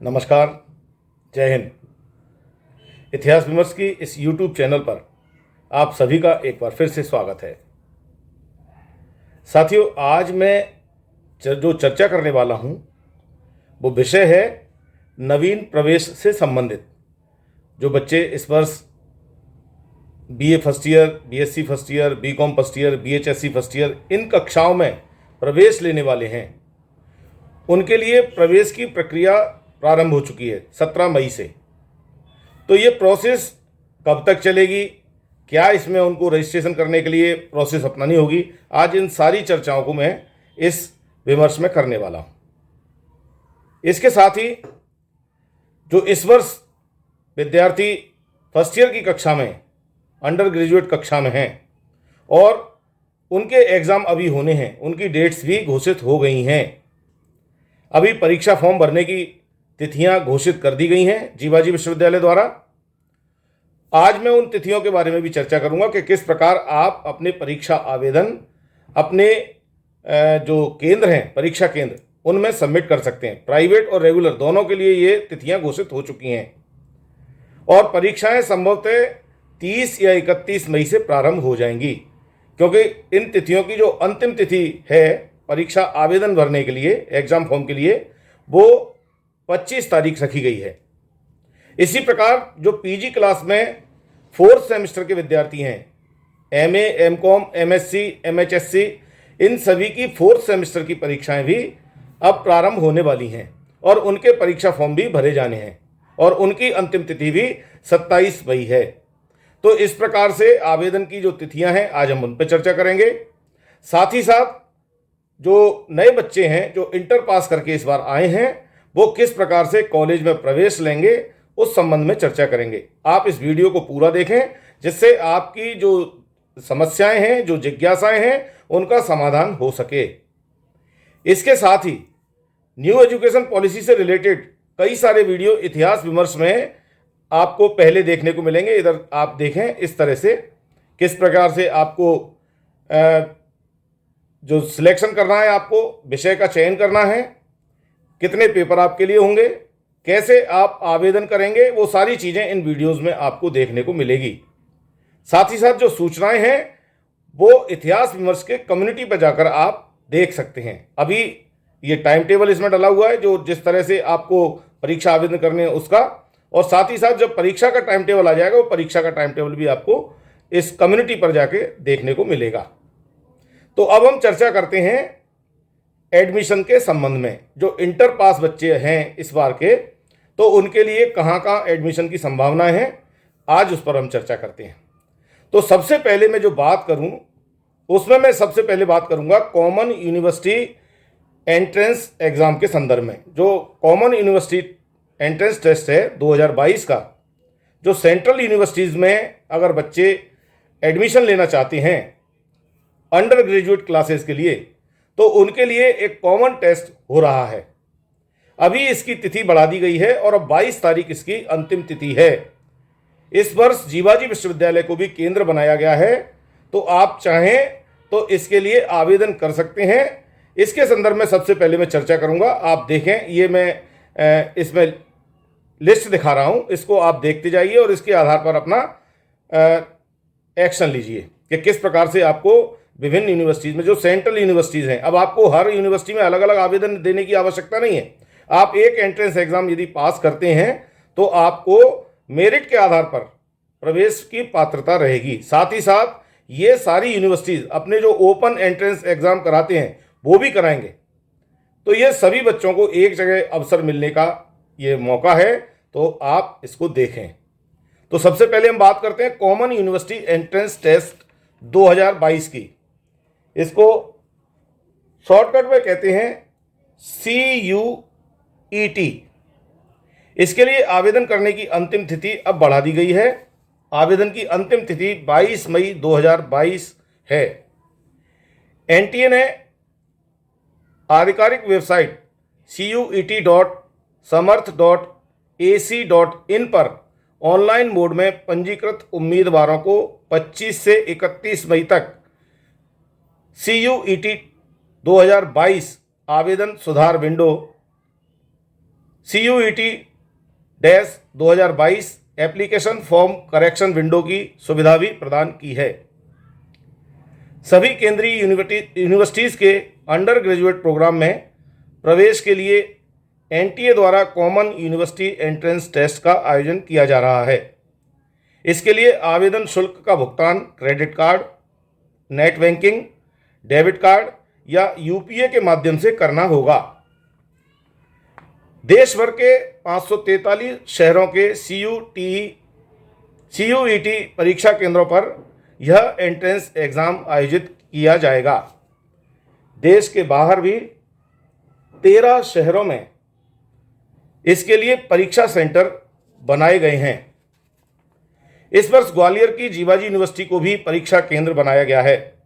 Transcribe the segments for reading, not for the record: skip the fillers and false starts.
नमस्कार, जय हिंद। इतिहास विमर्श की इस YouTube चैनल पर आप सभी का एक बार फिर से स्वागत है। साथियों, आज मैं जो चर्चा करने वाला हूं वो विषय है नवीन प्रवेश से संबंधित। जो बच्चे इस वर्ष BA first year, BSc first year, BCom first year, BHSC first year in कक्षाओं में प्रवेश लेने वाले हैं, उनके लिए प्रवेश की प्रक्रिया प्रारंभ हो चुकी है 17 मई से। तो ये प्रोसेस कब तक चलेगी, क्या इसमें उनको रजिस्ट्रेशन करने के लिए प्रोसेस अपनानी होगी, आज इन सारी चर्चाओं को मैं इस विमर्श में करने वाला हूँ। इसके साथ ही जो इस वर्ष विद्यार्थी फर्स्ट ईयर की कक्षा में, अंडर ग्रेजुएट कक्षा में हैं और उनके एग्ज़ाम अभी होने हैं, उनकी डेट्स भी घोषित हो गई हैं। अभी परीक्षा फॉर्म भरने की तिथियां घोषित कर दी गई हैं जीवाजी विश्वविद्यालय द्वारा। आज मैं उन तिथियों के बारे में भी चर्चा करूंगा कि किस प्रकार आप अपने परीक्षा आवेदन अपने जो केंद्र हैं, परीक्षा केंद्र, उनमें सबमिट कर सकते हैं। प्राइवेट और रेगुलर दोनों के लिए ये तिथियां घोषित हो चुकी हैं और परीक्षाएं संभवतः 30 या 31 मई से प्रारंभ हो जाएंगी, क्योंकि इन तिथियों की जो अंतिम तिथि है परीक्षा आवेदन भरने के लिए, एग्जाम फॉर्म के लिए, वो 25 तारीख रखी गई है। इसी प्रकार जो पीजी क्लास में 4th सेमेस्टर के विद्यार्थी हैं, MA, MCom, MSc, MHSC, इन सभी की 4th सेमेस्टर की परीक्षाएं भी अब प्रारंभ होने वाली हैं और उनके परीक्षा फॉर्म भी भरे जाने हैं और उनकी अंतिम तिथि भी 27 मई है। तो इस प्रकार से आवेदन की जो तिथियां हैं आज हम उन पर चर्चा करेंगे। साथ ही साथ जो नए बच्चे हैं जो इंटर पास करके इस बार आए हैं, वो किस प्रकार से कॉलेज में प्रवेश लेंगे उस संबंध में चर्चा करेंगे। आप इस वीडियो को पूरा देखें, जिससे आपकी जो समस्याएं हैं, जो जिज्ञासाएं हैं, उनका समाधान हो सके। इसके साथ ही न्यू एजुकेशन पॉलिसी से रिलेटेड कई सारे वीडियो इतिहास विमर्श में आपको पहले देखने को मिलेंगे। इधर आप देखें, इस तरह से किस प्रकार से आपको जो सिलेक्शन करना है, आपको विषय का चयन करना है, कितने पेपर आपके लिए होंगे, कैसे आप आवेदन करेंगे, वो सारी चीज़ें इन वीडियोस में आपको देखने को मिलेगी। साथ ही साथ जो सूचनाएं हैं वो इतिहास विमर्श के कम्युनिटी पर जाकर आप देख सकते हैं। अभी ये टाइम टेबल इसमें डला हुआ है, जो जिस तरह से आपको परीक्षा आवेदन करने हैं उसका, और साथ ही साथ जब परीक्षा का टाइम टेबल आ जाएगा वो परीक्षा का टाइम टेबल भी आपको इस कम्युनिटी पर जाके देखने को मिलेगा। तो अब हम चर्चा करते हैं एडमिशन के संबंध में। जो इंटर पास बच्चे हैं इस बार के, तो उनके लिए कहाँ कहाँ एडमिशन की संभावनाएं हैं, आज उस पर हम चर्चा करते हैं। तो सबसे पहले मैं जो बात करूं उसमें मैं सबसे पहले बात करूंगा कॉमन यूनिवर्सिटी एंट्रेंस एग्ज़ाम के संदर्भ में। जो कॉमन यूनिवर्सिटी एंट्रेंस टेस्ट है 2022 का, जो सेंट्रल यूनिवर्सिटीज़ में अगर बच्चे एडमिशन लेना चाहते हैं अंडर ग्रेजुएट क्लासेस के लिए, तो उनके लिए एक कॉमन टेस्ट हो रहा है। अभी इसकी तिथि बढ़ा दी गई है और अब 22 तारीख इसकी अंतिम तिथि है। इस वर्ष जीवाजी विश्वविद्यालय को भी केंद्र बनाया गया है, तो आप चाहें तो इसके लिए आवेदन कर सकते हैं। इसके संदर्भ में सबसे पहले मैं चर्चा करूंगा। आप देखें, ये मैं इसमें लिस्ट दिखा रहा हूं, इसको आप देखते जाइए और इसके आधार पर अपना एक्शन लीजिए कि किस प्रकार से आपको विभिन्न यूनिवर्सिटीज़ में, जो सेंट्रल यूनिवर्सिटीज़ हैं, अब आपको हर यूनिवर्सिटी में अलग अलग आवेदन देने की आवश्यकता नहीं है। आप एक एंट्रेंस एग्ज़ाम यदि पास करते हैं तो आपको मेरिट के आधार पर प्रवेश की पात्रता रहेगी। साथ ही साथ ये सारी यूनिवर्सिटीज़ अपने जो ओपन एंट्रेंस एग्ज़ाम कराते हैं वो भी कराएंगे। तो ये सभी बच्चों को एक जगह अवसर मिलने का ये मौका है, तो आप इसको देखें। तो सबसे पहले हम बात करते हैं कॉमन यूनिवर्सिटी एंट्रेंस टेस्ट 2022 की। इसको शॉर्टकट में कहते हैं CUET। इसके लिए आवेदन करने की अंतिम तिथि अब बढ़ा दी गई है। आवेदन की अंतिम तिथि 22 मई 2022 है। NTA ने आधिकारिक वेबसाइट CUET.samarth.ac.in पर ऑनलाइन मोड में पंजीकृत उम्मीदवारों को 25 से 31 मई तक CUET 2022 आवेदन सुधार window CUET-2022 application form correction window की सुविधा भी प्रदान की है। सभी केंद्रीय यूनिवर्सिटीज़ के अंडर ग्रेजुएट प्रोग्राम में प्रवेश के लिए NTA द्वारा कॉमन यूनिवर्सिटी एंट्रेंस टेस्ट का आयोजन किया जा रहा है। इसके लिए आवेदन शुल्क का भुगतान credit card, net banking, debit card या UPA के माध्यम से करना होगा। देश भर के 543 शहरों के CUET परीक्षा केंद्रों पर यह एंट्रेंस एग्ज़ाम आयोजित किया जाएगा। देश के बाहर भी 13 शहरों में इसके लिए परीक्षा सेंटर बनाए गए हैं। इस वर्ष ग्वालियर की जीवाजी यूनिवर्सिटी को भी परीक्षा केंद्र बनाया गया है।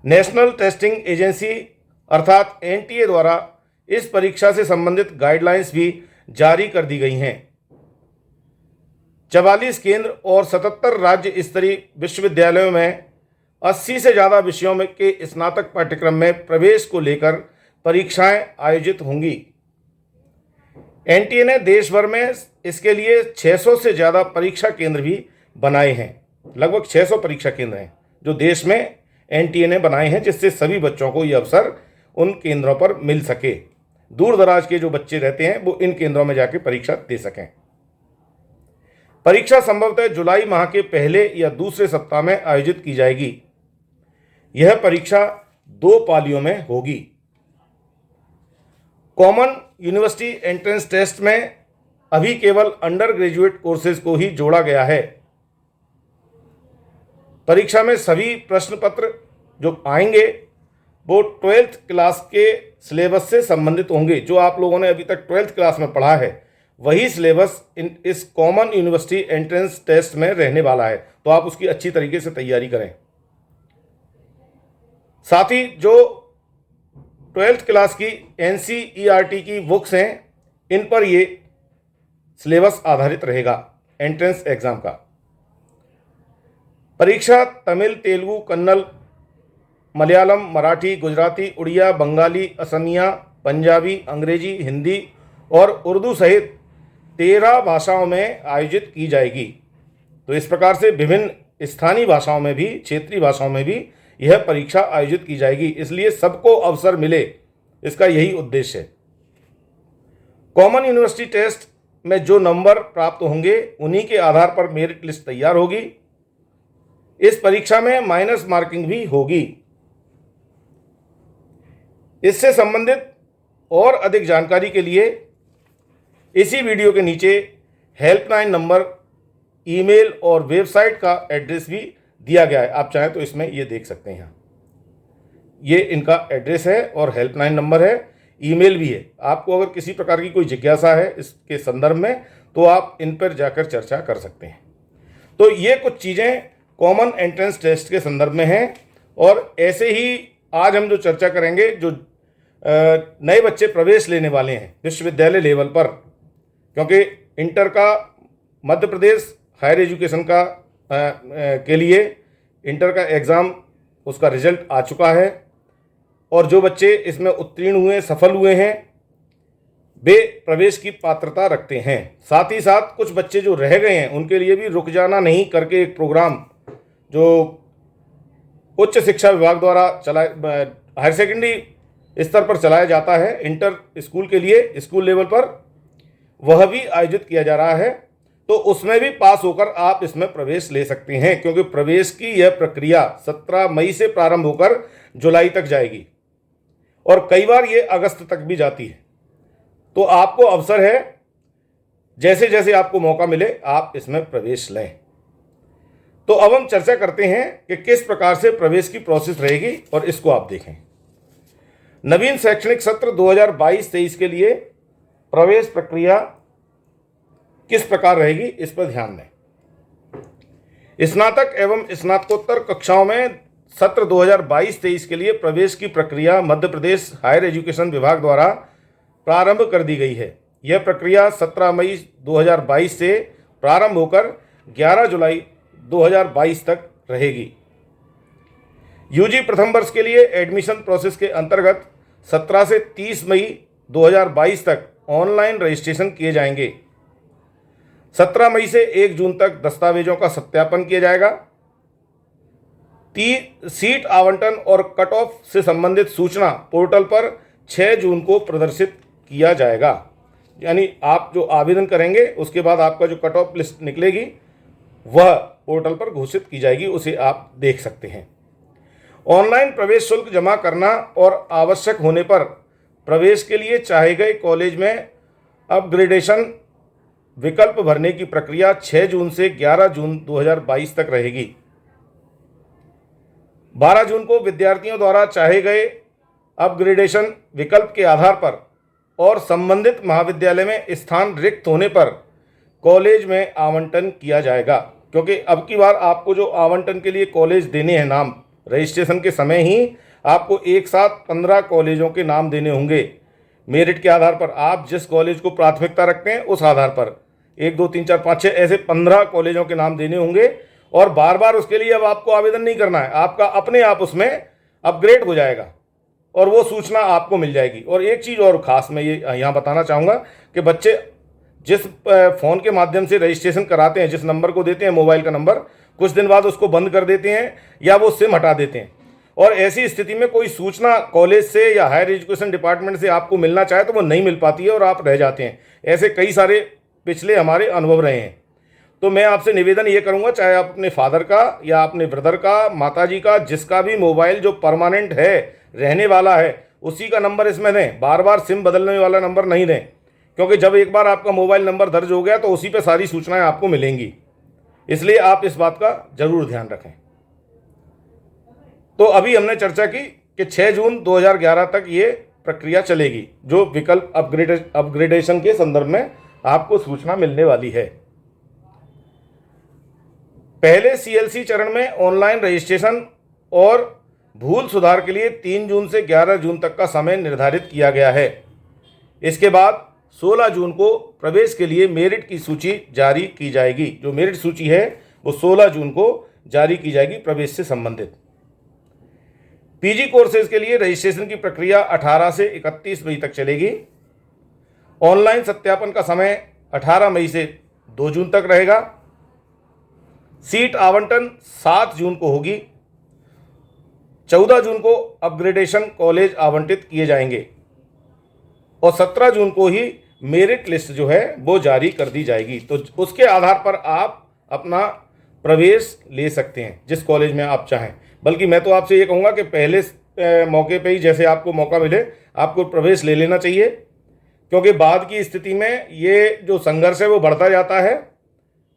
नेशनल टेस्टिंग एजेंसी अर्थात NTA द्वारा इस परीक्षा से संबंधित गाइडलाइंस भी जारी कर दी गई हैं। 44 केंद्र और 77 राज्य स्तरीय विश्वविद्यालयों में 80 से ज़्यादा विषयों में के स्नातक पाठ्यक्रम में प्रवेश को लेकर परीक्षाएं आयोजित होंगी। NTA ने देश भर में इसके लिए 600 से ज़्यादा परीक्षा केंद्र भी बनाए हैं। लगभग 600 परीक्षा केंद्र हैं जो देश में NTA ने बनाए हैं, जिससे सभी बच्चों को ये अवसर उन केंद्रों पर मिल सके। दूर दराज के जो बच्चे रहते हैं वो इन केंद्रों में जाके परीक्षा दे सकें। परीक्षा संभवतः जुलाई माह के पहले या दूसरे सप्ताह में आयोजित की जाएगी। यह परीक्षा 2 पालियों में होगी। कॉमन यूनिवर्सिटी एंट्रेंस टेस्ट में अभी केवल अंडर ग्रेजुएट कोर्सेज को ही जोड़ा गया है। परीक्षा में सभी प्रश्न पत्र जो आएंगे वो 12th क्लास के सिलेबस से संबंधित होंगे। जो आप लोगों ने अभी तक 12th क्लास में पढ़ा है वही सिलेबस इस कॉमन यूनिवर्सिटी एंट्रेंस टेस्ट में रहने वाला है, तो आप उसकी अच्छी तरीके से तैयारी करें। साथ ही जो 12th क्लास की NCERT की बुक्स हैं इन पर ये सिलेबस आधारित रहेगा एंट्रेंस एग्जाम का। परीक्षा तमिल, तेलुगु, कन्नड़, मलयालम, मराठी, गुजराती, उड़िया, बंगाली, असमिया, पंजाबी, अंग्रेजी, हिंदी और उर्दू सहित 13 भाषाओं में आयोजित की जाएगी। तो इस प्रकार से विभिन्न स्थानीय भाषाओं में भी, क्षेत्रीय भाषाओं में भी यह परीक्षा आयोजित की जाएगी। इसलिए सबको अवसर मिले, इसका यही उद्देश्य है। कॉमन यूनिवर्सिटी टेस्ट में जो नंबर प्राप्त होंगे उन्हीं के आधार पर मेरिट लिस्ट तैयार होगी। इस परीक्षा में माइनस मार्किंग भी होगी। इससे संबंधित और अधिक जानकारी के लिए इसी वीडियो के नीचे हेल्पलाइन नंबर, ईमेल और वेबसाइट का एड्रेस भी दिया गया है। आप चाहें तो इसमें ये देख सकते हैं। ये इनका एड्रेस है और हेल्पलाइन नंबर है, ईमेल भी है। आपको अगर किसी प्रकार की कोई जिज्ञासा है इसके संदर्भ में तो आप इन पर जाकर चर्चा कर सकते हैं। तो ये कुछ चीज़ें कॉमन एंट्रेंस टेस्ट के संदर्भ में हैं। और ऐसे ही आज हम जो चर्चा करेंगे, जो नए बच्चे प्रवेश लेने वाले हैं विश्वविद्यालय लेवल पर, क्योंकि इंटर का मध्य प्रदेश हायर एजुकेशन का के लिए इंटर का एग्ज़ाम उसका रिजल्ट आ चुका है और जो बच्चे इसमें उत्तीर्ण हुए, सफल हुए हैं, वे प्रवेश की पात्रता रखते हैं। साथ ही साथ कुछ बच्चे जो रह गए हैं उनके लिए भी रुक जाना नहीं करके एक प्रोग्राम जो उच्च शिक्षा विभाग द्वारा हायर सेकेंडरी स्तर पर चलाया जाता है इंटर स्कूल के लिए, स्कूल लेवल पर, वह भी आयोजित किया जा रहा है। तो उसमें भी पास होकर आप इसमें प्रवेश ले सकते हैं, क्योंकि प्रवेश की यह प्रक्रिया 17 मई से प्रारंभ होकर जुलाई तक जाएगी और कई बार ये अगस्त तक भी जाती है। तो आपको अवसर है, जैसे जैसे आपको मौका मिले आप इसमें प्रवेश लें। तो अब हम चर्चा करते हैं कि किस प्रकार से प्रवेश की प्रोसेस रहेगी और इसको आप देखें। नवीन शैक्षणिक सत्र 2022-23 के लिए प्रवेश प्रक्रिया किस प्रकार रहेगी इस पर ध्यान दें। स्नातक एवं स्नातकोत्तर कक्षाओं में सत्र 2022-23 के लिए प्रवेश की प्रक्रिया मध्य प्रदेश हायर एजुकेशन विभाग द्वारा प्रारंभ कर दी गई है। यह प्रक्रिया 17 मई 2022 से प्रारंभ होकर 11 जुलाई 2022 तक रहेगी। यूजी प्रथम वर्ष के लिए एडमिशन प्रोसेस के अंतर्गत 17 से 30 मई 2022 तक ऑनलाइन रजिस्ट्रेशन किए जाएंगे। 17 मई से 1 जून तक दस्तावेजों का सत्यापन किया जाएगा। सीट आवंटन और कट ऑफ से संबंधित सूचना पोर्टल पर 6 जून को प्रदर्शित किया जाएगा। यानी आप जो आवेदन करेंगे उसके बाद आपका जो कट ऑफ लिस्ट निकलेगी वह पोर्टल पर घोषित की जाएगी, उसे आप देख सकते हैं। ऑनलाइन प्रवेश शुल्क जमा करना और आवश्यक होने पर प्रवेश के लिए चाहे गए कॉलेज में अपग्रेडेशन विकल्प भरने की प्रक्रिया 6 जून से 11 जून 2022 तक रहेगी। 12 जून को विद्यार्थियों द्वारा चाहे गए अपग्रेडेशन विकल्प के आधार पर और संबंधित महाविद्यालय में स्थान रिक्त होने पर कॉलेज में आवंटन किया जाएगा। क्योंकि अब की बार आपको जो आवंटन के लिए कॉलेज देने हैं नाम, रजिस्ट्रेशन के समय ही आपको एक साथ 15 कॉलेजों के नाम देने होंगे। मेरिट के आधार पर आप जिस कॉलेज को प्राथमिकता रखते हैं उस आधार पर 1 2 3 4 5 6 ऐसे 15 कॉलेजों के नाम देने होंगे। और बार बार उसके लिए अब आपको आवेदन नहीं करना है, आपका अपने आप उसमें अपग्रेड हो जाएगा और वो सूचना आपको मिल जाएगी। और एक चीज़ और ख़ास मैं ये यहाँ बताना चाहूँगा कि बच्चे जिस फ़ोन के माध्यम से रजिस्ट्रेशन कराते हैं, जिस नंबर को देते हैं मोबाइल का नंबर, कुछ दिन बाद उसको बंद कर देते हैं या वो सिम हटा देते हैं। और ऐसी स्थिति में कोई सूचना कॉलेज से या हायर एजुकेशन डिपार्टमेंट से आपको मिलना चाहे तो वो नहीं मिल पाती है और आप रह जाते हैं। ऐसे कई सारे पिछले हमारे अनुभव रहे हैं। तो मैं आपसे निवेदन ये करूँगा, चाहे आप अपने फादर का या अपने ब्रदर का, माताजी का, जिसका भी मोबाइल जो परमानेंट है, रहने वाला है, उसी का नंबर इसमें दें। बार बार सिम बदलने वाला नंबर नहीं दें, क्योंकि जब एक बार आपका मोबाइल नंबर दर्ज हो गया तो उसी पे सारी सूचनाएं आपको मिलेंगी। इसलिए आप इस बात का जरूर ध्यान रखें। तो अभी हमने चर्चा की कि 6 जून 2011 तक ये प्रक्रिया चलेगी, जो विकल्प अपग्रेडेशन के संदर्भ में आपको सूचना मिलने वाली है। पहले सीएलसी चरण में ऑनलाइन रजिस्ट्रेशन और भूल सुधार के लिए 3 जून से 11 जून तक का समय निर्धारित किया गया है। इसके बाद 16 जून को प्रवेश के लिए मेरिट की सूची जारी की जाएगी। जो मेरिट सूची है वो 16 जून को जारी की जाएगी प्रवेश से संबंधित। पीजी कोर्सेज के लिए रजिस्ट्रेशन की प्रक्रिया 18 से 31 मई तक चलेगी। ऑनलाइन सत्यापन का समय 18 मई से 2 जून तक रहेगा। सीट आवंटन 7 जून को होगी। 14 जून को अपग्रेडेशन कॉलेज आवंटित किए जाएंगे और 17 जून को ही मेरिट लिस्ट जो है वो जारी कर दी जाएगी। तो उसके आधार पर आप अपना प्रवेश ले सकते हैं जिस कॉलेज में आप चाहें। बल्कि मैं तो आपसे ये कहूँगा कि पहले मौके पे ही जैसे आपको मौका मिले आपको प्रवेश ले लेना चाहिए, क्योंकि बाद की स्थिति में ये जो संघर्ष है वो बढ़ता जाता है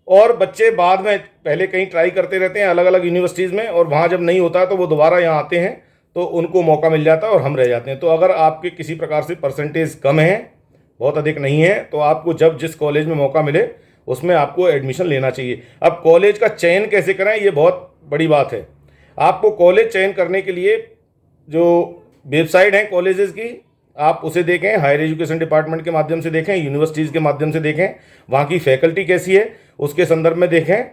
और बच्चे बाद में पहले कहीं ट्राई करते रहते हैं अलग अलग यूनिवर्सिटीज़ में, और वहाँ जब नहीं होता तो वो दोबारा यहाँ आते हैं तो उनको मौका मिल जाता है और हम रह जाते हैं। तो अगर आपके किसी प्रकार से परसेंटेज कम है, बहुत अधिक नहीं है, तो आपको जब जिस कॉलेज में मौका मिले उसमें आपको एडमिशन लेना चाहिए। अब कॉलेज का चयन कैसे करें, ये बहुत बड़ी बात है। आपको कॉलेज चयन करने के लिए जो वेबसाइट है कॉलेजेस की, आप उसे देखें, हायर एजुकेशन डिपार्टमेंट के माध्यम से देखें, यूनिवर्सिटीज़ के माध्यम से देखें, वहाँ की फैकल्टी कैसी है उसके संदर्भ में देखें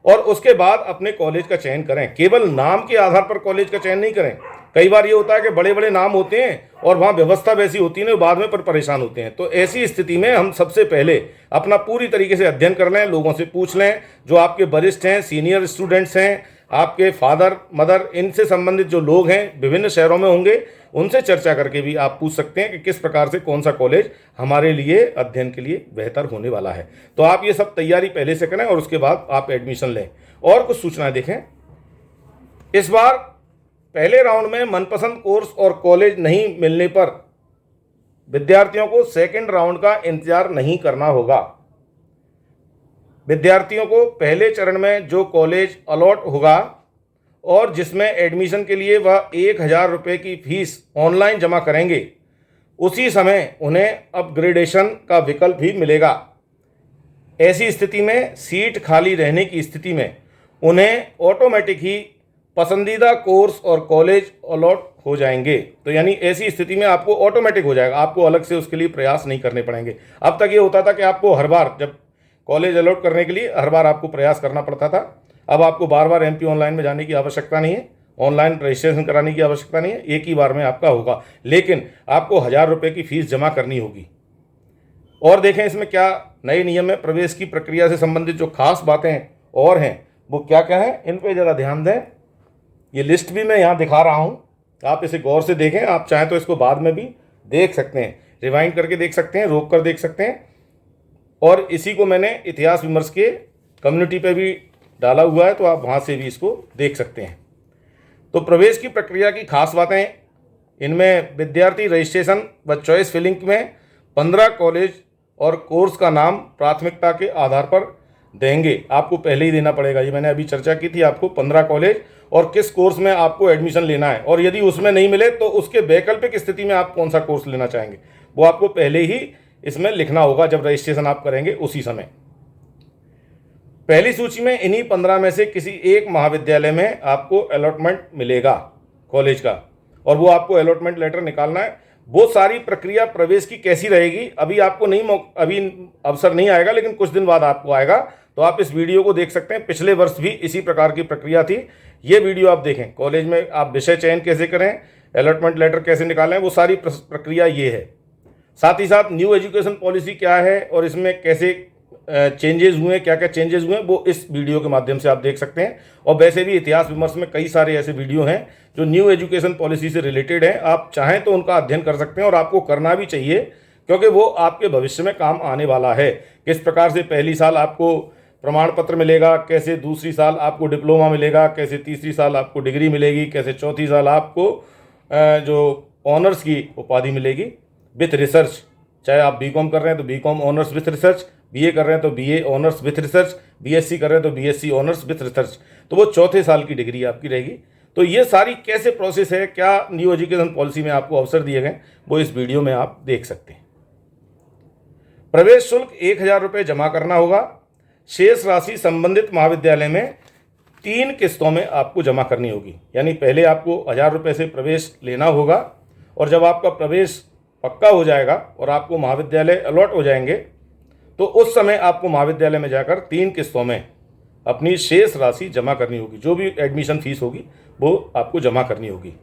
और उसके बाद अपने कॉलेज का चयन करें। केवल नाम के आधार पर कॉलेज का चयन नहीं करें। कई बार ये होता है कि बड़े बड़े नाम होते हैं और वहाँ व्यवस्था वैसी होती है, बाद में पर परेशान होते हैं। तो ऐसी स्थिति में हम सबसे पहले अपना पूरी तरीके से अध्ययन कर लें, लोगों से पूछ लें, जो आपके वरिष्ठ हैं, सीनियर स्टूडेंट्स हैं, आपके फादर मदर, इनसे संबंधित जो लोग हैं विभिन्न शहरों में होंगे, उनसे चर्चा करके भी आप पूछ सकते हैं कि किस प्रकार से कौन सा कॉलेज हमारे लिए अध्ययन के लिए बेहतर होने वाला है। तो आप ये सब तैयारी पहले से करें और उसके बाद आप एडमिशन लें। और कुछ सूचनाएं देखें। इस बार पहले राउंड में मनपसंद कोर्स और कॉलेज नहीं मिलने पर विद्यार्थियों को सेकंड राउंड का इंतजार नहीं करना होगा। विद्यार्थियों को पहले चरण में जो कॉलेज अलॉट होगा और जिसमें एडमिशन के लिए वह 1000 रुपये की फीस ऑनलाइन जमा करेंगे, उसी समय उन्हें अपग्रेडेशन का विकल्प भी मिलेगा। ऐसी स्थिति में सीट खाली रहने की स्थिति में उन्हें ऑटोमेटिक ही पसंदीदा कोर्स और कॉलेज अलॉट हो जाएंगे। तो यानी ऐसी स्थिति में आपको ऑटोमेटिक हो जाएगा, आपको अलग से उसके लिए प्रयास नहीं करने पड़ेंगे। अब तक ये होता था कि आपको हर बार जब कॉलेज अलॉट करने के लिए हर बार आपको प्रयास करना पड़ता था। अब आपको बार बार एमपी ऑनलाइन में जाने की आवश्यकता नहीं है, ऑनलाइन रजिस्ट्रेशन कराने की आवश्यकता नहीं है, एक ही बार में आपका होगा। लेकिन आपको 1000 रुपये की फीस जमा करनी होगी। और देखें इसमें क्या नए नियम है, प्रवेश की प्रक्रिया से संबंधित जो खास बातें और हैं वो क्या क्या है, इन पे ज़रा ध्यान दें। ये लिस्ट भी मैं यहाँ दिखा रहा हूँ, आप इसे गौर से देखें। आप चाहें तो इसको बाद में भी देख सकते हैं, रिवाइंड करके देख सकते हैं, रोक कर देख सकते हैं। और इसी को मैंने इतिहास विमर्श के कम्युनिटी पे भी डाला हुआ है, तो आप वहाँ से भी इसको देख सकते हैं। तो प्रवेश की प्रक्रिया की खास बातें, इनमें विद्यार्थी रजिस्ट्रेशन व चॉइस फिलिंग में 15 कॉलेज और कोर्स का नाम प्राथमिकता के आधार पर देंगे। आपको पहले ही देना पड़ेगा, ये मैंने अभी चर्चा की थी। आपको 15 कॉलेज और किस कोर्स में आपको एडमिशन लेना है, और यदि उसमें नहीं मिले तो उसके वैकल्पिक स्थिति में आप कौन सा कोर्स लेना चाहेंगे, वो आपको पहले ही इसमें लिखना होगा जब रजिस्ट्रेशन आप करेंगे उसी समय। पहली सूची में इन्हीं 15 में से किसी एक महाविद्यालय में आपको अलॉटमेंट मिलेगा कॉलेज का, और वो आपको अलॉटमेंट लेटर निकालना है। वो सारी प्रक्रिया प्रवेश की कैसी रहेगी अभी आपको अभी अवसर नहीं आएगा, लेकिन कुछ दिन बाद आपको आएगा, तो आप इस वीडियो को देख सकते हैं। पिछले वर्ष भी इसी प्रकार की प्रक्रिया थी, ये वीडियो आप देखें। कॉलेज में आप विषय चयन कैसे करें, अलॉटमेंट लेटर कैसे निकालें, वो सारी प्रक्रिया ये है। साथ ही साथ न्यू एजुकेशन पॉलिसी क्या है और इसमें कैसे चेंजेस हुए, क्या क्या चेंजेस हुए, वो इस वीडियो के माध्यम से आप देख सकते हैं। और वैसे भी इतिहास विमर्श में कई सारे ऐसे वीडियो हैं जो न्यू एजुकेशन पॉलिसी से रिलेटेड हैं, आप चाहें तो उनका अध्ययन कर सकते हैं, और आपको करना भी चाहिए, क्योंकि वो आपके भविष्य में काम आने वाला है। किस प्रकार से पहली साल आपको प्रमाण पत्र मिलेगा, कैसे दूसरी साल आपको डिप्लोमा मिलेगा, कैसे तीसरी साल आपको डिग्री मिलेगी, कैसे चौथी साल आपको जो ऑनर्स की उपाधि मिलेगी विथ रिसर्च। चाहे आप बीकॉम कर रहे हैं तो BCom honours with research, BA कर रहे हैं तो BA honours with research, BSc कर रहे हैं तो बीएससी ऑनर्स विथ रिसर्च, तो वो चौथे साल की डिग्री आपकी रहेगी। तो ये सारी कैसे प्रोसेस है, क्या न्यू एजुकेशन पॉलिसी में आपको अवसर दिए गए, वो इस वीडियो में आप देख सकते हैं। प्रवेश शुल्क 1000 रुपये जमा करना होगा। शेष राशि संबंधित महाविद्यालय में 3 किस्तों में आपको जमा करनी होगी, यानी पहले आपको 1000 रुपये से प्रवेश लेना होगा, और जब आपका प्रवेश पक्का हो जाएगा और आपको महाविद्यालय अलॉट हो जाएंगे, तो उस समय आपको महाविद्यालय में जाकर 3 किस्तों में अपनी शेष राशि जमा करनी होगी। जो भी एडमिशन फीस होगी वो आपको जमा करनी होगी।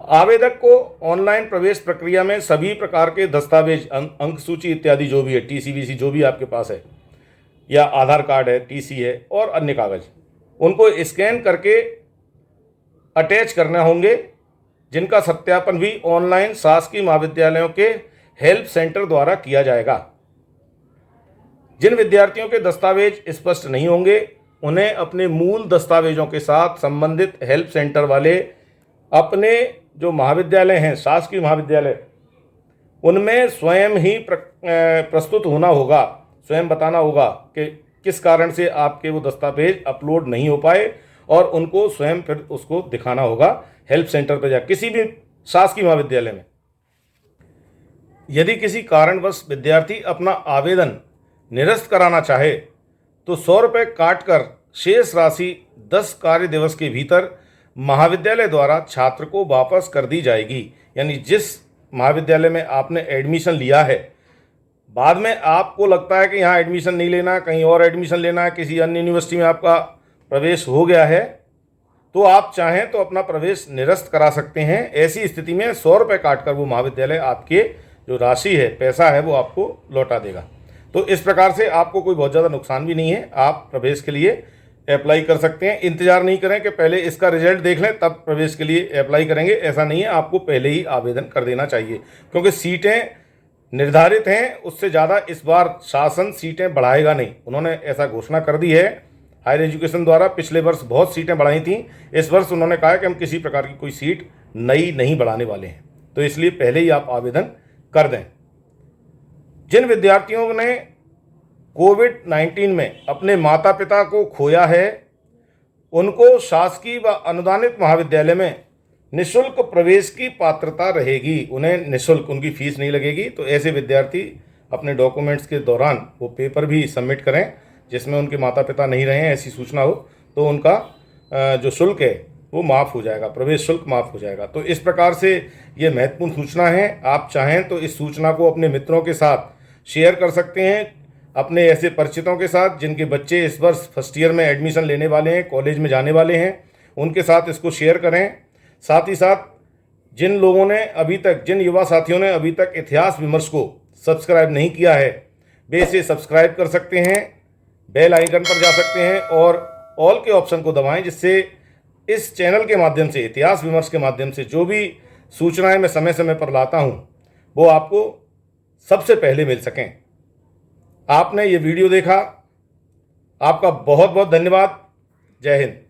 आवेदक को ऑनलाइन प्रवेश प्रक्रिया में सभी प्रकार के दस्तावेज, अंक सूची इत्यादि जो भी है, टीसीवीसी जो भी आपके पास है, या आधार कार्ड है, टीसी है और अन्य कागज, उनको स्कैन करके अटैच करने होंगे, जिनका सत्यापन भी ऑनलाइन शासकीय महाविद्यालयों के हेल्प सेंटर द्वारा किया जाएगा। जिन विद्यार्थियों के दस्तावेज स्पष्ट नहीं होंगे, उन्हें अपने मूल दस्तावेजों के साथ संबंधित हेल्प सेंटर वाले अपने जो महाविद्यालय हैं, शासकीय महाविद्यालय, उनमें स्वयं ही प्रस्तुत होना होगा, स्वयं बताना होगा कि किस कारण से आपके वो दस्तावेज अपलोड नहीं हो पाए, और उनको स्वयं फिर उसको दिखाना होगा हेल्प सेंटर पर जा, किसी भी शासकीय महाविद्यालय में। यदि किसी कारणवश विद्यार्थी अपना आवेदन निरस्त कराना चाहे तो 100 रुपये काटकर शेष राशि 10 कार्य दिवस के भीतर महाविद्यालय द्वारा छात्र को वापस कर दी जाएगी। यानी जिस महाविद्यालय में आपने एडमिशन लिया है, बाद में आपको लगता है कि यहाँ एडमिशन नहीं लेना, कहीं और एडमिशन लेना है, किसी अन्य यूनिवर्सिटी में आपका प्रवेश हो गया है, तो आप चाहें तो अपना प्रवेश निरस्त करा सकते हैं। ऐसी स्थिति में 100 रुपये काटकर वो महाविद्यालय आपके जो राशि है, पैसा है, वो आपको लौटा देगा। तो इस प्रकार से आपको कोई बहुत ज़्यादा नुकसान भी नहीं है, आप प्रवेश के लिए अप्लाई कर सकते हैं। इंतजार नहीं करें कि पहले इसका रिजल्ट देख लें तब प्रवेश के लिए अप्लाई करेंगे, ऐसा नहीं है। आपको पहले ही आवेदन कर देना चाहिए, क्योंकि सीटें निर्धारित हैं, उससे ज़्यादा इस बार शासन सीटें बढ़ाएगा नहीं। उन्होंने ऐसा घोषणा कर दी है हायर एजुकेशन द्वारा। पिछले वर्ष बहुत सीटें बढ़ाई थीं, इस वर्ष उन्होंने कहा कि हम किसी प्रकार की कोई सीट नई नहीं बढ़ाने वाले हैं, तो इसलिए पहले ही आप कर दें। जिन विद्यार्थियों ने कोविड-19 में अपने माता पिता को खोया है, उनको शासकीय व अनुदानित महाविद्यालय में निःशुल्क प्रवेश की पात्रता रहेगी। उन्हें निःशुल्क, उनकी फीस नहीं लगेगी। तो ऐसे विद्यार्थी अपने डॉक्यूमेंट्स के दौरान वो पेपर भी सबमिट करें जिसमें उनके माता पिता नहीं रहे हैं, ऐसी सूचना हो, तो उनका जो शुल्क है वो माफ़ हो जाएगा, प्रवेश शुल्क माफ़ हो जाएगा। तो इस प्रकार से ये महत्वपूर्ण सूचना है। आप चाहें तो इस सूचना को अपने मित्रों के साथ शेयर कर सकते हैं, अपने ऐसे परिचितों के साथ जिनके बच्चे इस वर्ष फर्स्ट ईयर में एडमिशन लेने वाले हैं, कॉलेज में जाने वाले हैं, उनके साथ इसको शेयर करें। साथ ही साथ जिन लोगों ने अभी तक, जिन युवा साथियों ने अभी तक इतिहास विमर्श को सब्सक्राइब नहीं किया है वे इसे सब्सक्राइब कर सकते हैं, बेल आइकन पर जा सकते हैं और ऑल के ऑप्शन को दबाएं, जिससे इस चैनल के माध्यम से, इतिहास विमर्श के माध्यम से जो भी सूचनाएं मैं समय समय पर लाता हूं वो आपको सबसे पहले मिल सकें। आपने ये वीडियो देखा, आपका बहुत बहुत धन्यवाद। जय हिंद।